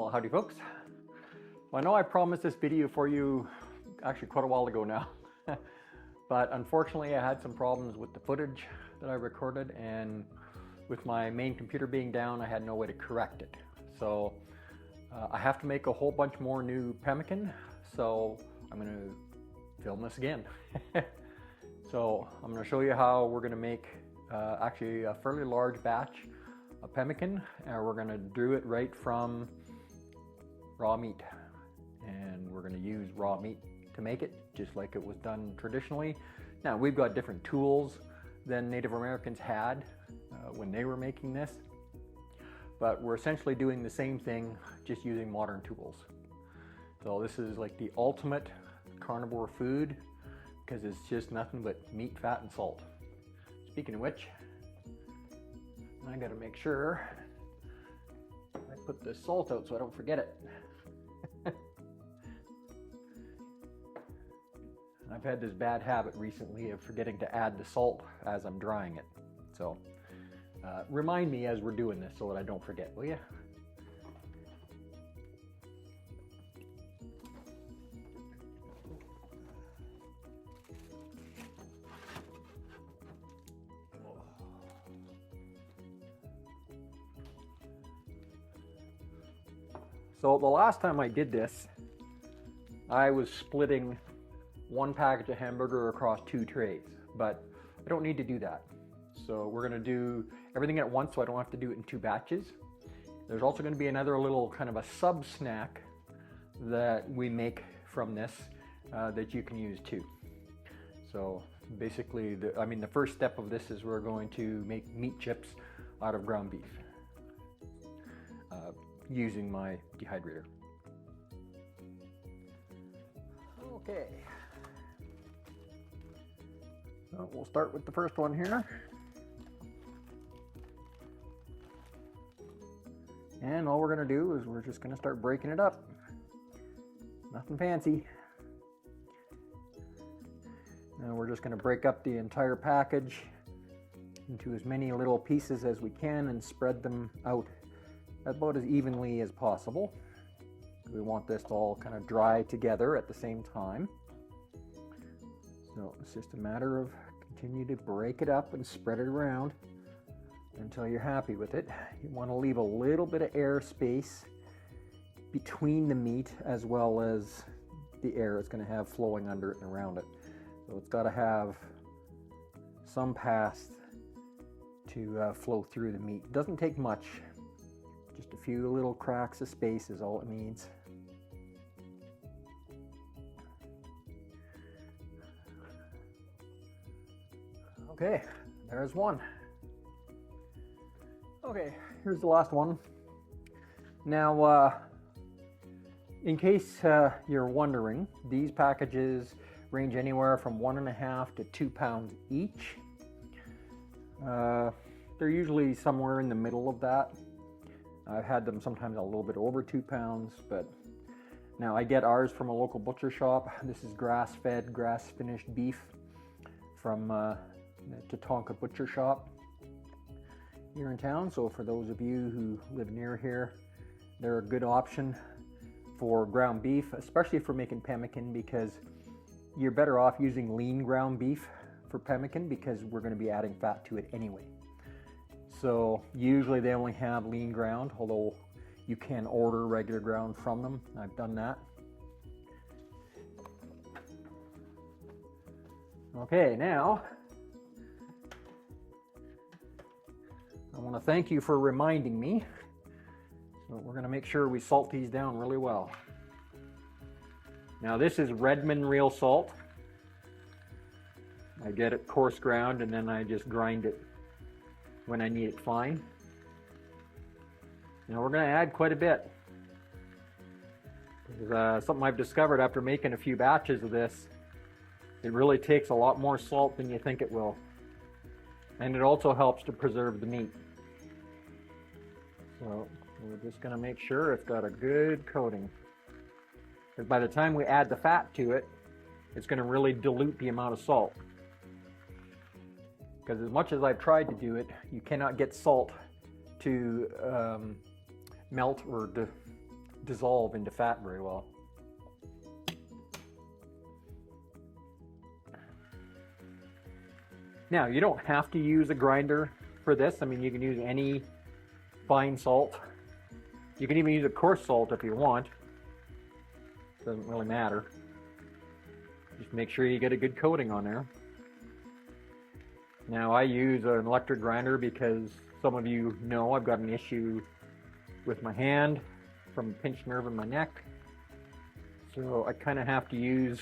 Well, howdy folks. Well, I know I promised this video for you actually quite a while ago now, but unfortunately I had some problems with the footage that I recorded, and with my main computer being down, I had no way to correct it. So I have to make a whole bunch more new pemmican, so I'm going to film this again. So I'm going to show you how we're going to make actually a fairly large batch of pemmican, and we're going to do it right from raw meat, and we're going to use raw meat to make it just like it was done traditionally. Now we've got different tools than Native Americans had when they were making this, but we're essentially doing the same thing, just using modern tools. So this is like the ultimate carnivore food because it's just nothing but meat, fat, and salt. Speaking of which, I gotta make sure I put the salt out so I don't forget it. I've had this bad habit recently of forgetting to add the salt as I'm drying it. So remind me as we're doing this so that I don't forget, will you? So the last time I did this, I was splitting one package of hamburger across 2 trays, but I don't need to do that. So we're going to do everything at once so I don't have to do it in 2 batches. There's also going to be another little kind of a sub snack that we make from this that you can use too. So basically, the first step of this is we're going to make meat chips out of ground beef using my dehydrator. Okay. So we'll start with the first one here. And all we're going to do is we're just going to start breaking it up. Nothing fancy. And we're just going to break up the entire package into as many little pieces as we can and spread them out about as evenly as possible. We want this to all kind of dry together at the same time. So it's just a matter of continue to break it up and spread it around until you're happy with it. You want to leave a little bit of air space between the meat as well as the air it's going to have flowing under it and around it. So it's got to have some path to flow through the meat. It doesn't take much. Just a few little cracks of space is all it needs. Okay, there's one. Okay, here's the last one. Now, in case you're wondering, these packages range anywhere from 1.5 to 2 pounds each. They're usually somewhere in the middle of that. I've had them sometimes a little bit over 2 pounds, but now I get ours from a local butcher shop. This is grass-fed, grass-finished beef from the Tatonka Butcher Shop here in town. So for those of you who live near here, they're a good option for ground beef, especially for making pemmican, because you're better off using lean ground beef for pemmican because we're going to be adding fat to it anyway. So usually they only have lean ground, although you can order regular ground from them. I've done that. Okay, now I want to thank you for reminding me. So we're going to make sure we salt these down really well. Now this is Redmond real salt. I get it coarse ground and then I just grind it when I need it fine. Now we're going to add quite a bit. Something I've discovered after making a few batches of this, it really takes a lot more salt than you think it will. And it also helps to preserve the meat. So we're just going to make sure it's got a good coating. Because by the time we add the fat to it, it's going to really dilute the amount of salt. Because as much as I've tried to do it, you cannot get salt to melt or dissolve into fat very well. Now, you don't have to use a grinder for this. I mean, you can use any fine salt. You can even use a coarse salt if you want. Doesn't really matter. Just make sure you get a good coating on there. Now, I use an electric grinder because some of you know I've got an issue with my hand from a pinched nerve in my neck. So I kind of have to use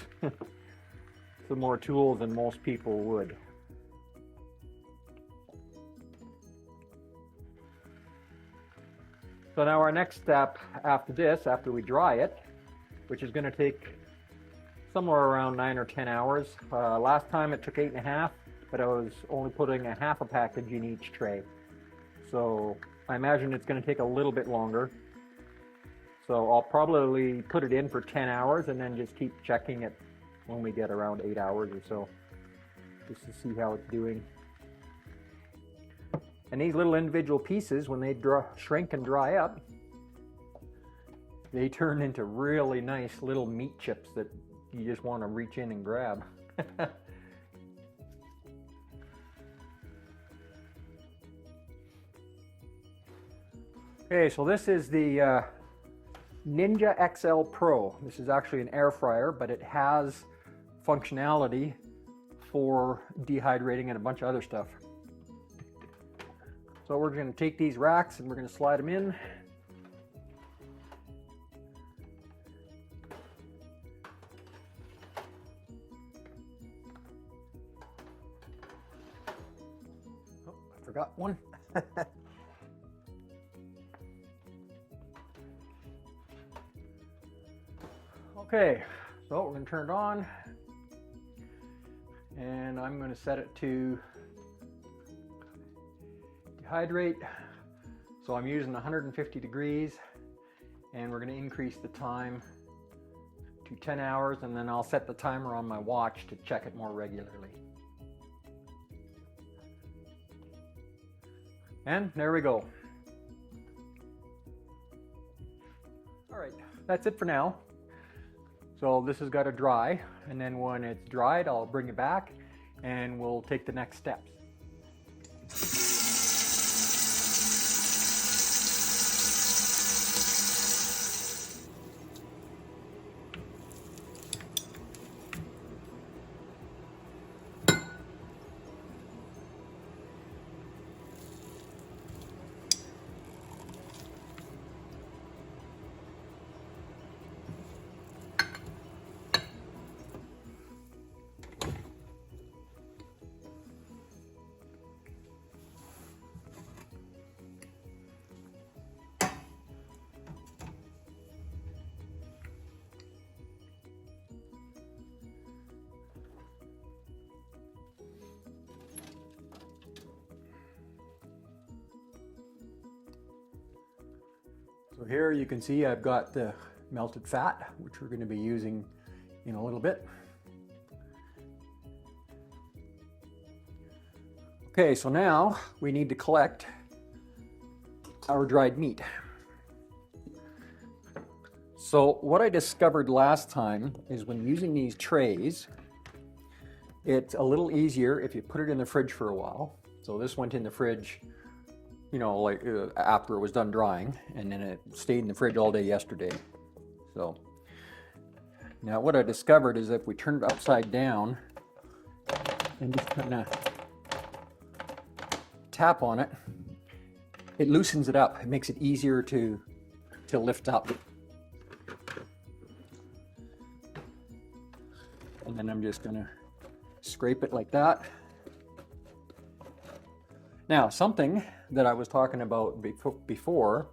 some more tools than most people would. So now our next step after this, after we dry it, which is going to take somewhere around 9 or 10 hours. Last time it took 8.5, but I was only putting a half a package in each tray. So I imagine it's going to take a little bit longer. So I'll probably put it in for 10 hours and then just keep checking it when we get around 8 hours or so, just to see how it's doing. And these little individual pieces, when they shrink and dry up, they turn into really nice little meat chips that you just want to reach in and grab. Okay, so this is the Ninja XL Pro. This is actually an air fryer, but it has functionality for dehydrating and a bunch of other stuff. So we're going to take these racks and we're going to slide them in. Oh, I forgot one. Okay, so we're going to turn it on, and I'm going to set it to dehydrate. So I'm using 150 degrees, and we're going to increase the time to 10 hours, and then I'll set the timer on my watch to check it more regularly. And there we go. All right, that's it for now. So this has got to dry, and then when it's dried, I'll bring it back and we'll take the next steps. So here you can see I've got the melted fat, which we're going to be using in a little bit. Okay, so now we need to collect our dried meat. So what I discovered last time is when using these trays, it's a little easier if you put it in the fridge for a while. So this went in the fridge, you know, like after it was done drying, and then it stayed in the fridge all day yesterday. So now what I discovered is if we turn it upside down and just kind of tap on it, it loosens it up. It makes it easier to lift up. And then I'm just gonna scrape it like that. Now, something that I was talking about before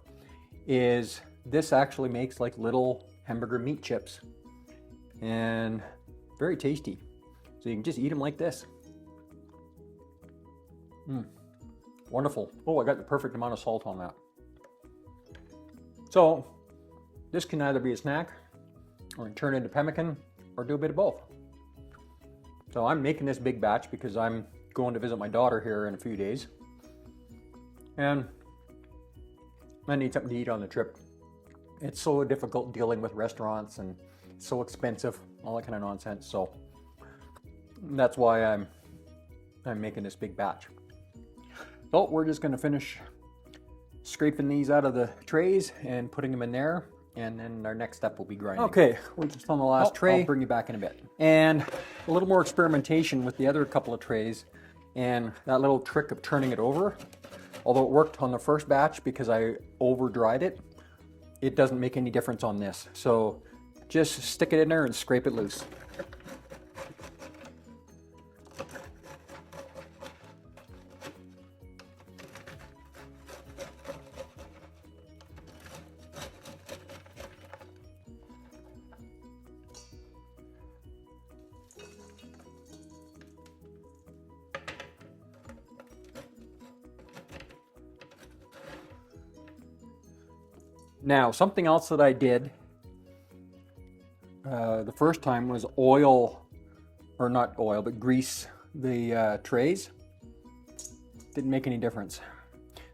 is this actually makes like little hamburger meat chips, and very tasty. So you can just eat them like this. Wonderful. Oh, I got the perfect amount of salt on that. So this can either be a snack or turn into pemmican or do a bit of both. So I'm making this big batch because I'm going to visit my daughter here in a few days. And I need something to eat on the trip. it's so difficult dealing with restaurants and so expensive, all that kind of nonsense. So that's why I'm making this big batch. So we're just going to finish scraping these out of the trays and putting them in there, and then our next step will be grinding. Okay, we're just on the last tray. I'll bring you back in a bit. And a little more experimentation with the other couple of trays, and that little trick of turning it over. Although it worked on the first batch because I over dried it, it doesn't make any difference on this. So just stick it in there and scrape it loose. Now, something else that I did the first time was oil, or not oil, but grease the trays. Didn't make any difference.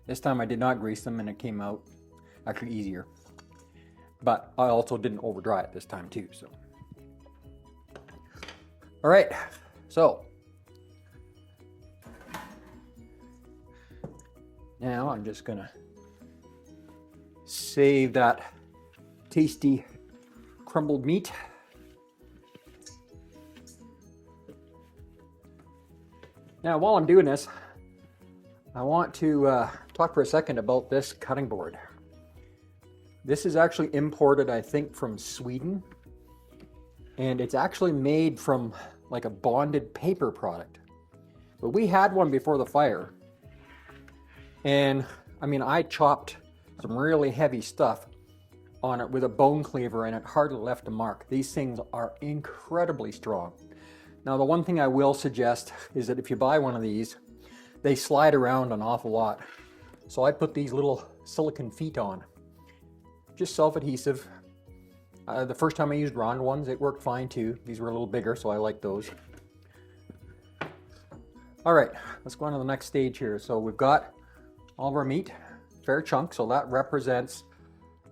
This time I did not grease them and it came out actually easier. But I also didn't over dry it this time too, so. All right, so. Now I'm just gonna save that tasty crumbled meat. Now, while I'm doing this, I want to talk for a second about this cutting board. This is actually imported, I think, from Sweden, and it's actually made from like a bonded paper product. But we had one before the fire, and I mean, I chopped some really heavy stuff on it with a bone cleaver and it hardly left a mark. These things are incredibly strong. Now, the one thing I will suggest is that if you buy one of these, they slide around an awful lot. So I put these little silicone feet on, just self-adhesive. The first time I used round ones, it worked fine too. These were a little bigger, so I like those. All right, let's go on to the next stage here. So we've got all of our meat, fair chunk, so that represents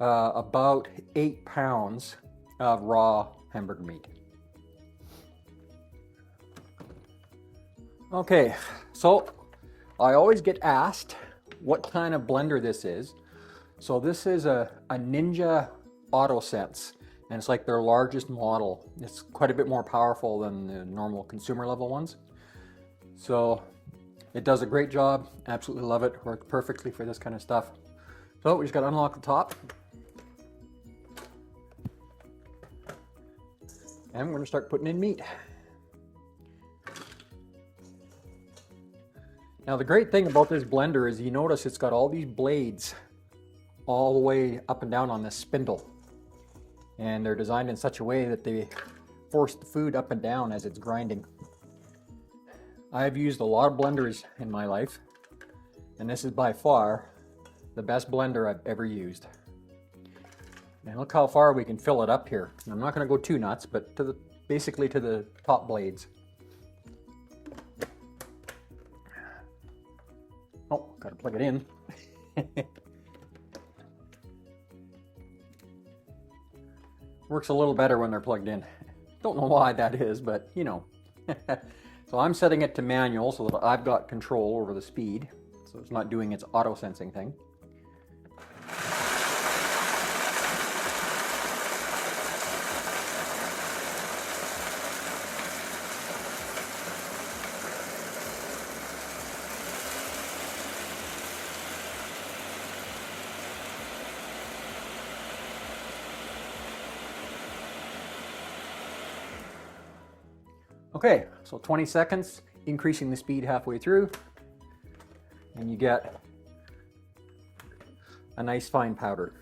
about 8 pounds of raw hamburger meat. Okay, so I always get asked what kind of blender this is. So this is a Ninja AutoSense, and it's like their largest model. It's quite a bit more powerful than the normal consumer level ones. So it does a great job, absolutely love it, works perfectly for this kind of stuff. So we just got to unlock the top. And we're going to start putting in meat. Now the great thing about this blender is you notice it's got all these blades all the way up and down on this spindle. And they're designed in such a way that they force the food up and down as it's grinding. I've used a lot of blenders in my life, and this is by far the best blender I've ever used. And look how far we can fill it up here. And I'm not going to go too nuts, but to basically to the top blades. Oh, got to plug it in. Works a little better when they're plugged in. Don't know why that is, but you know. So I'm setting it to manual so that I've got control over the speed, so it's not doing its auto sensing thing. Okay, so 20 seconds, increasing the speed halfway through, and you get a nice fine powder.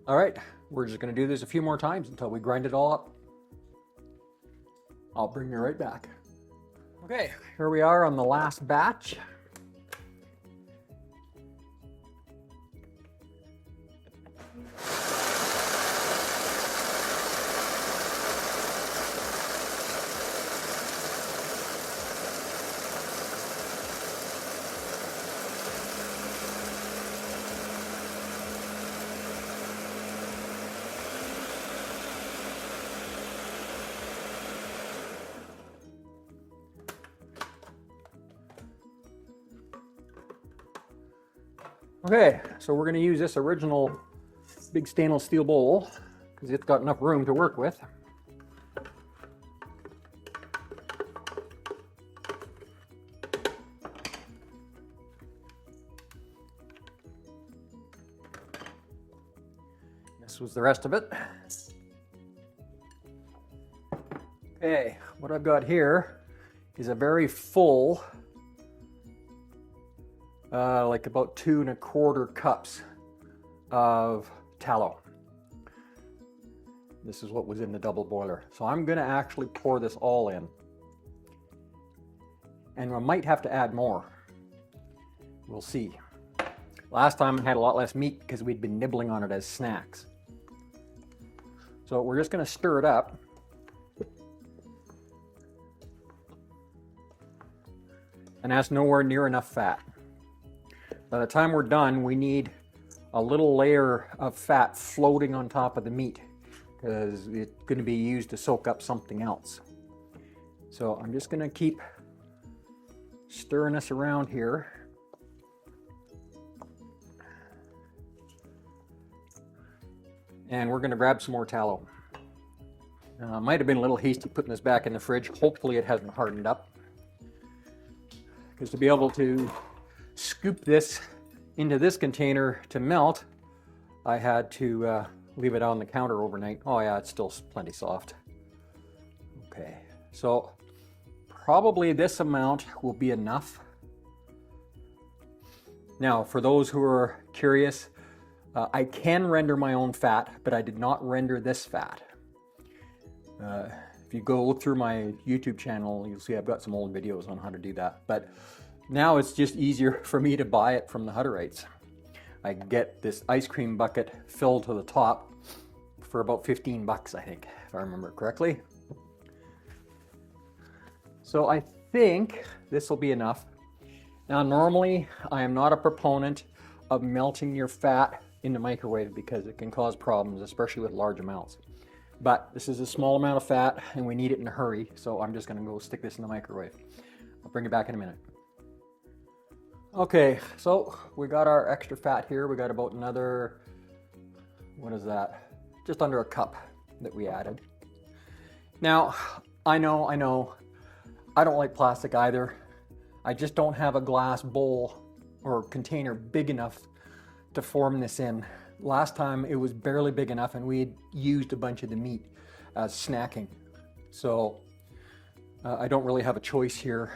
All right, we're just gonna do this a few more times until we grind it all up. I'll bring you right back. Okay, here we are on the last batch. Okay, so we're going to use this original big stainless steel bowl because it's got enough room to work with. This was the rest of it. Okay, what I've got here is a very full like about 2 1/4 cups of tallow. This is what was in the double boiler. So I'm going to actually pour this all in. And I might have to add more. We'll see. Last time I had a lot less meat because we'd been nibbling on it as snacks. So we're just going to stir it up. And that's nowhere near enough fat. By the time we're done, we need a little layer of fat floating on top of the meat because it's going to be used to soak up something else. So I'm just going to keep stirring this around here. And we're going to grab some more tallow. Might have been a little hasty putting this back in the fridge. Hopefully it hasn't hardened up. Because to be able to scoop this into this container to melt, I had to leave it on the counter overnight. Oh yeah, it's still plenty soft. Okay, so probably this amount will be enough. Now, for those who are curious, I can render my own fat, but I did not render this fat. If you go through my YouTube channel, you'll see I've got some old videos on how to do that. But now it's just easier for me to buy it from the Hutterites. I get this ice cream bucket filled to the top for about 15 bucks, I think, if I remember correctly. So I think this will be enough. Now, normally I am not a proponent of melting your fat in the microwave because it can cause problems, especially with large amounts. But this is a small amount of fat and we need it in a hurry, so I'm just gonna go stick this in the microwave. I'll bring it back in a minute. Okay, so we got our extra fat here. We got about another, what is that? Just under a cup that we added. Now, I know, I don't like plastic either. I just don't have a glass bowl or container big enough to form this in. Last time it was barely big enough and we had used a bunch of the meat as snacking. So I don't really have a choice here.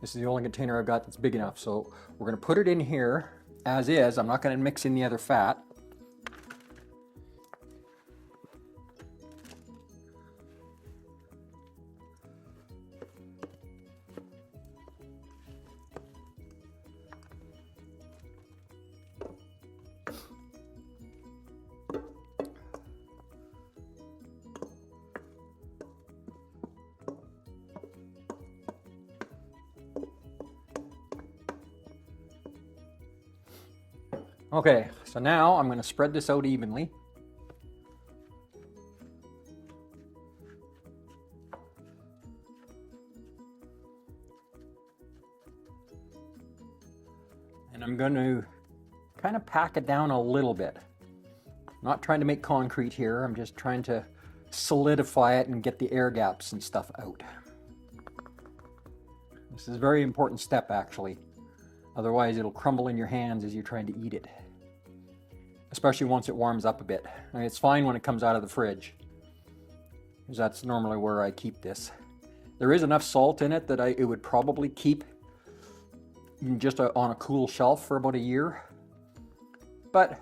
This is the only container I've got that's big enough. So we're gonna put it in here as is. I'm not gonna mix in the other fat. Okay, so now I'm going to spread this out evenly. And I'm going to kind of pack it down a little bit. I'm not trying to make concrete here, I'm just trying to solidify it and get the air gaps and stuff out. This is a very important step actually. Otherwise it'll crumble in your hands as you're trying to eat it. Especially once it warms up a bit. I mean, it's fine when it comes out of the fridge, because that's normally where I keep this. There is enough salt in it that it would probably keep just on a cool shelf for about a year. But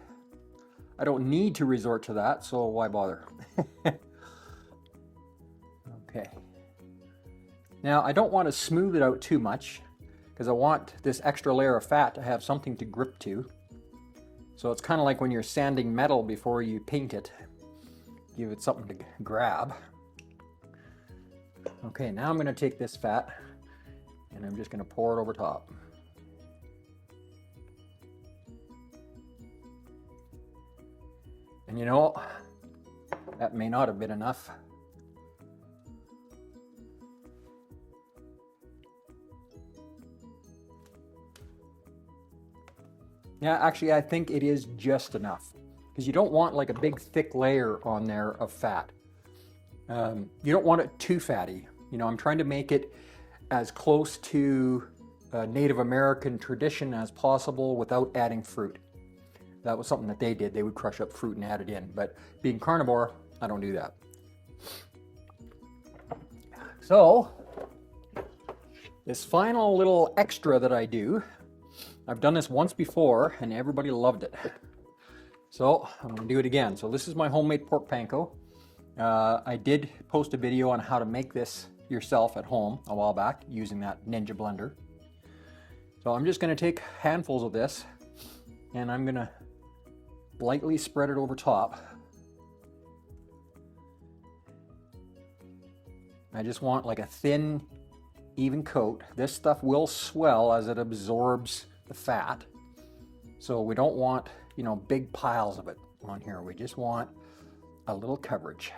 I don't need to resort to that, so why bother? Okay. Now I don't want to smooth it out too much because I want this extra layer of fat to have something to grip to. So it's kind of like when you're sanding metal before you paint it. Give it something to grab. Okay, now I'm going to take this fat and I'm just going to pour it over top. And you know, that may not have been enough. Yeah, actually I think it is just enough, because you don't want like a big thick layer on there of fat. You don't want it too fatty. You know, I'm trying to make it as close to a Native American tradition as possible without adding fruit. That was something that they did. They would crush up fruit and add it in. But being carnivore, I don't do that. So, this final little extra that I do, I've done this once before and everybody loved it. So, I'm going to do it again. So this is my homemade pork panko. I did post a video on how to make this yourself at home a while back using that Ninja blender. So I'm just going to take handfuls of this and I'm going to lightly spread it over top. I just want like a thin, even coat. This stuff will swell as it absorbs the fat. So we don't want, you know, big piles of it on here. We just want a little coverage.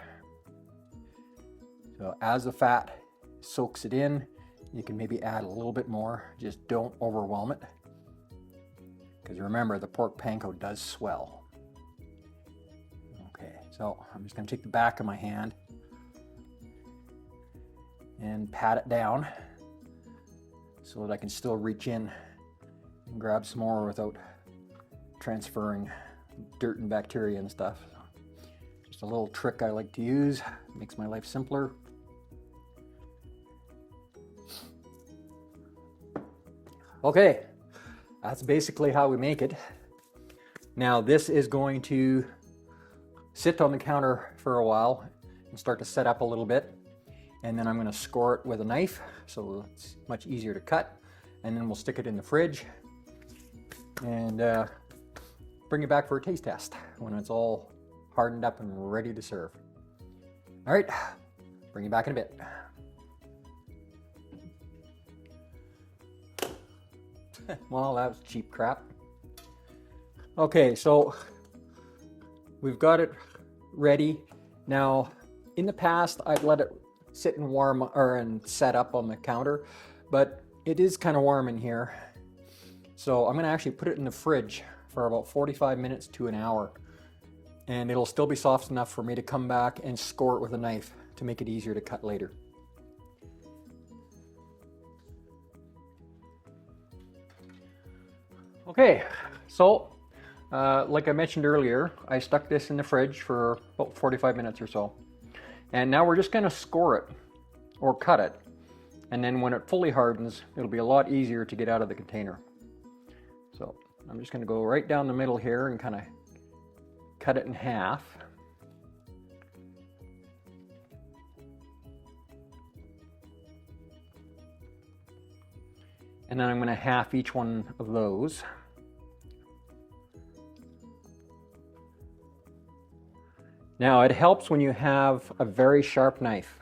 So as the fat soaks it in, you can maybe add a little bit more. Just don't overwhelm it. Because remember, the pork panko does swell. Okay, so I'm just going to take the back of my hand and pat it down so that I can still reach in and grab some more without transferring dirt and bacteria and stuff. Just a little trick I like to use. Makes my life simpler. Okay, that's basically how we make it. Now this is going to sit on the counter for a while and start to set up a little bit. And then I'm going to score it with a knife so it's much easier to cut. And then we'll stick it in the fridge and bring it back for a taste test when it's all hardened up and ready to serve. All right, bring it back in a bit. Well, that was cheap crap. Okay, so we've got it ready. Now, in the past, I've let it sit and warm and set up on the counter, but it is kind of warm in here. So I'm going to actually put it in the fridge for about 45 minutes to an hour. And it'll still be soft enough for me to come back and score it with a knife to make it easier to cut later. Okay, so like I mentioned earlier, I stuck this in the fridge for about 45 minutes or so. And now we're just going to score it or cut it. And then when it fully hardens, it'll be a lot easier to get out of the container. So I'm just going to go right down the middle here and kind of cut it in half. And then I'm going to half each one of those. Now it helps when you have a very sharp knife.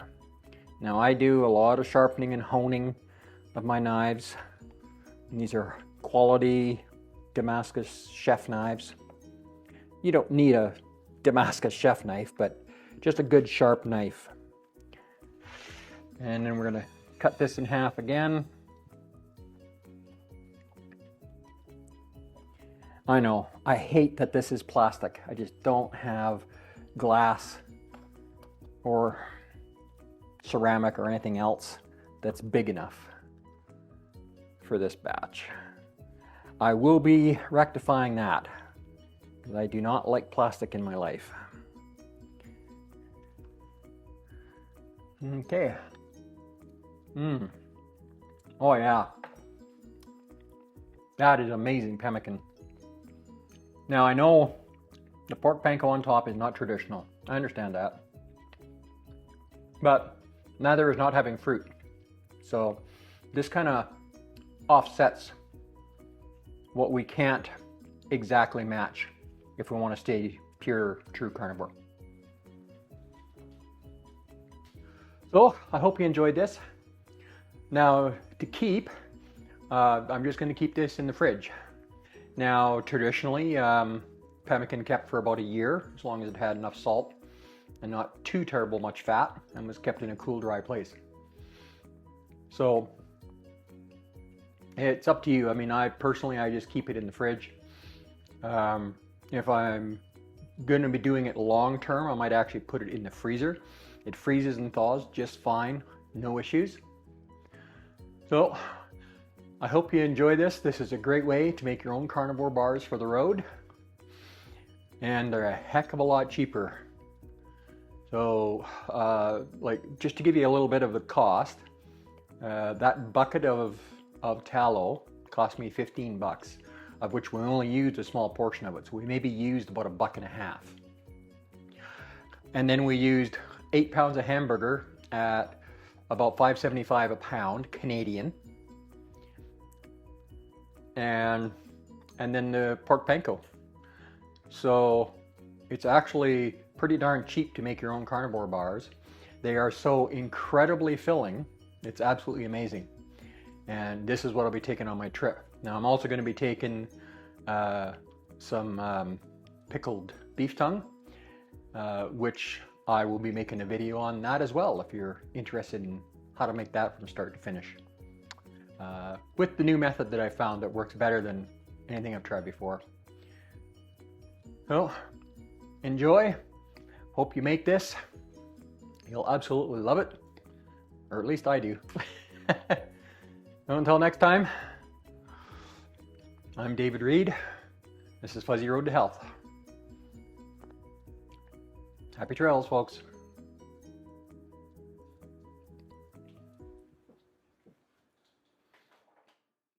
Now I do a lot of sharpening and honing of my knives. And these are quality Damascus chef knives. You don't need a Damascus chef knife, but just a good sharp knife. And then we're going to cut this in half again. I know, I hate that this is plastic. I just don't have glass or ceramic or anything else that's big enough for this batch. I will be rectifying that because I do not like plastic in my life. Okay. Oh yeah. That is amazing pemmican. Now I know the pork panko on top is not traditional. I understand that. But neither is not having fruit. So this kind of offsets what we can't exactly match if we want to stay pure, true carnivore. So I hope you enjoyed this. Now to keep, I'm just going to keep this in the fridge. Now traditionally, pemmican kept for about a year, as long as it had enough salt and not too terrible much fat, and was kept in a cool, dry place. So it's up to you. I mean, I just keep it in the fridge. If I'm going to be doing it long term, I might actually put it in the freezer. It freezes and thaws just fine, no issues. So I hope you enjoy this. This is a great way to make your own carnivore bars for the road, and they're a heck of a lot cheaper. So like, just to give you a little bit of the cost, that bucket of tallow cost me 15 bucks, of which we only used a small portion of it. So we maybe used about $1.50. And then we used 8 pounds of hamburger at about $5.75 a pound Canadian. And then the pork panko. So it's actually pretty darn cheap to make your own carnivore bars. They are so incredibly filling. It's absolutely amazing. And this is what I'll be taking on my trip. Now I'm also going to be taking some pickled beef tongue, which I will be making a video on that as well, if you're interested in how to make that from start to finish. With the new method that I found that works better than anything I've tried before. So, enjoy. Hope you make this. You'll absolutely love it. Or at least I do. Until next time, I'm David Reed. This is Fuzzy Road to Health. Happy trails, folks.